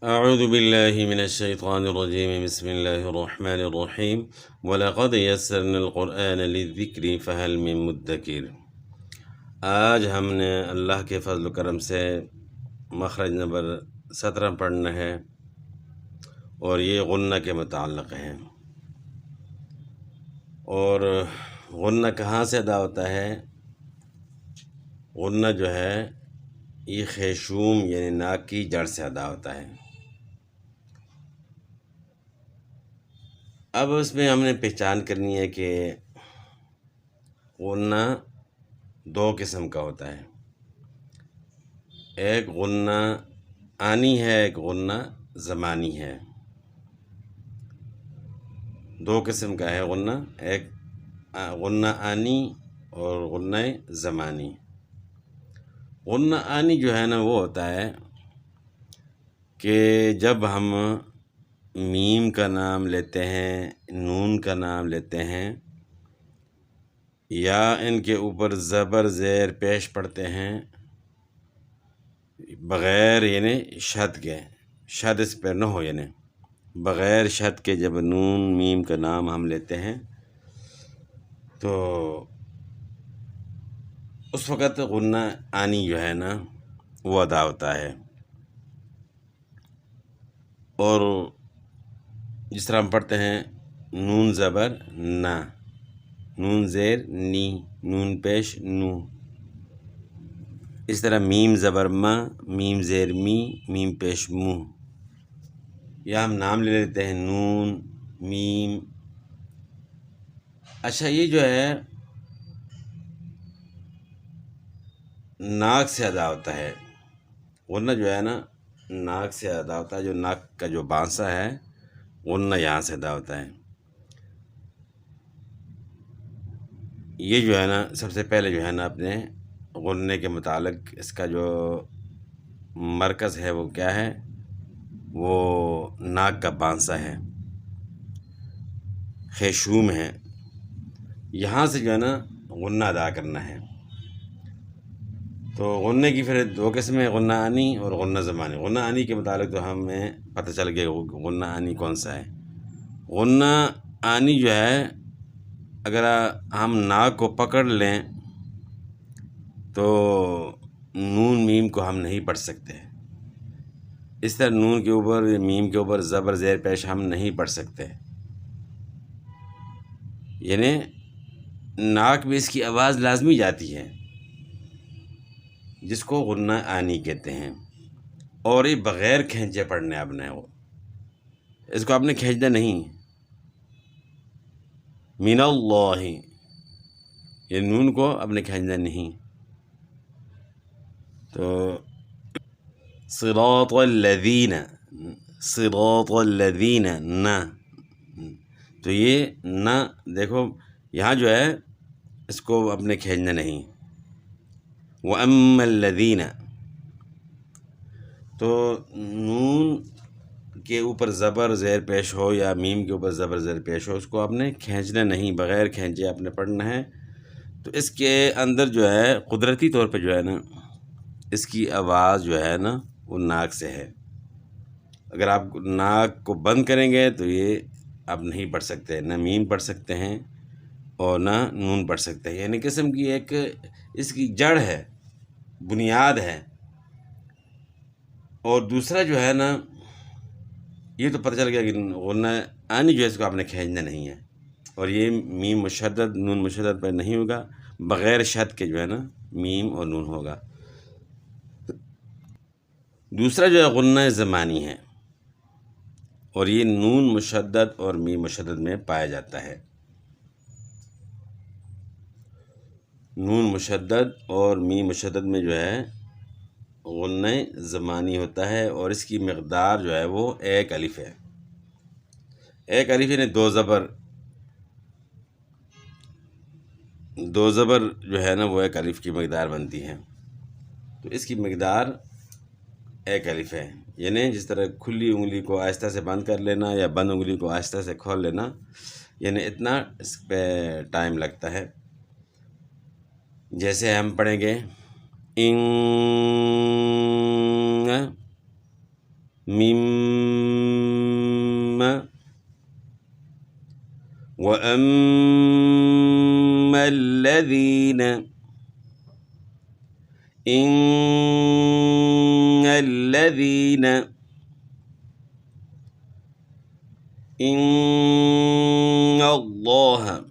اعوذ باللہ من الشیطان الرجیم بسم اللہ الرحمن الرحیم وَلَقَدْ يَسَّرْنَا الْقُرْآنَ لِلذِّكْرِ فَهَلْ مِن مُدَّكِرٍ۔ آج ہم نے اللہ کے فضل و کرم سے مخرج نمبر 17 پڑھنا ہے اور یہ غنہ کے متعلق ہے۔ اور غنہ کہاں سے ادا ہوتا ہے؟ غنہ جو ہے یہ خیشوم یعنی ناک کی جڑ سے ادا ہوتا ہے۔ اب اس میں ہم نے پہچان کرنی ہے کہ غنہ دو قسم کا ہوتا ہے، ایک غنہ آنی ہے، ایک غنہ زمانی ہے۔ دو قسم کا ہے غنہ، ایک غنہ آنی اور غنہ زمانی۔ غنہ آنی جو ہے نا وہ ہوتا ہے کہ جب ہم میم کا نام لیتے ہیں، نون کا نام لیتے ہیں یا ان کے اوپر زبر زیر پیش پڑتے ہیں بغیر یعنی شد کے، شد اس پہ نہ ہو، یعنی بغیر شد کے جب نون میم کا نام ہم لیتے ہیں تو اس وقت غنہ آنی جو ہے نا وہ ادا ہوتا ہے۔ اور جس طرح ہم پڑھتے ہیں نون زبر نا، نون زیر نی، نون پیش نو، اس طرح میم زبر ما، میم زیر می، میم پیش مو، یا ہم نام لے لیتے ہیں نون میم۔ اچھا، یہ جو ہے ناک سے ادا ہوتا ہے، غنہ جو ہے نا ناک سے ادا ہوتا ہے، جو ناک کا جو بانسا ہے غنہ یہاں سے ادا ہوتا ہے۔ یہ جو ہے نا سب سے پہلے جو ہے نا اپنے غنے کے متعلق اس کا جو مرکز ہے وہ کیا ہے؟ وہ ناک کا بانسا ہے، خیشوم ہے، یہاں سے جو ہے نا غنہ ادا کرنا ہے۔ تو غنے کی پھر دو قسمیں، غنہ آنی اور غنہ زمانی۔ غنہ آنی کے متعلق تو ہمیں پتہ چل گیا غنہ آنی کون سا ہے۔ غنہ آنی جو ہے اگر ہم ناک کو پکڑ لیں تو نون میم کو ہم نہیں پڑھ سکتے، اس طرح نون کے اوپر میم کے اوپر زبر زیر پیش ہم نہیں پڑھ سکتے، یعنی ناک میں اس کی آواز لازمی جاتی ہے، جس کو غنہ آنی کہتے ہیں۔ اور یہ بغیر کھینچے پڑھنے آپ نے، وہ اس کو آپ نے کھینچنا نہیں، من اللہ، یہ نون کو آپ نے کھینچنا نہیں۔ تو صراط الذین، صراط الذین نہ، تو یہ نہ دیکھو یہاں جو ہے اس کو اپنے کھینچنا نہیں۔ وَأَمَّا الَّذِينَ، تو نون کے اوپر زبر زیر پیش ہو یا میم کے اوپر زبر زیر پیش ہو اس کو آپ نے کھینچنا نہیں، بغیر کھینچے آپ نے پڑھنا ہے۔ تو اس کے اندر جو ہے قدرتی طور پہ جو ہے نا اس کی آواز جو ہے نا وہ ناک سے ہے، اگر آپ ناک کو بند کریں گے تو یہ آپ نہیں پڑھ سکتے، نہ میم پڑھ سکتے ہیں اور نہ نون پڑھ سکتے ہیں، یعنی قسم کی ایک اس کی جڑ ہے، بنیاد ہے۔ اور دوسرا جو ہے نا یہ تو پتہ چل گیا کہ غنہ آنی جو ہے اس کو آپ نے کھینچنا نہیں ہے، اور یہ میم مشدد نون مشدد پر نہیں ہوگا، بغیر شد کے جو ہے نا میم اور نون ہوگا۔ دوسرا جو ہے غنہ زمانی ہے، اور یہ نون مشدد اور میم مشدد میں پایا جاتا ہے۔ نون مشدد اور میم مشدد میں جو ہے غنہ زمانی ہوتا ہے، اور اس کی مقدار جو ہے وہ ایک الف ہے۔ ایک الف یعنی دو زبر جو ہے نا وہ ایک الف کی مقدار بنتی ہے، تو اس کی مقدار ایک الف ہے، یعنی جس طرح کھلی انگلی کو آہستہ سے بند کر لینا یا بند انگلی کو آہستہ سے کھول لینا، یعنی اتنا اس پہ ٹائم لگتا ہے۔ جیسے ہم پڑھیں گے ان، مما وأما الذين إن الذين إن الله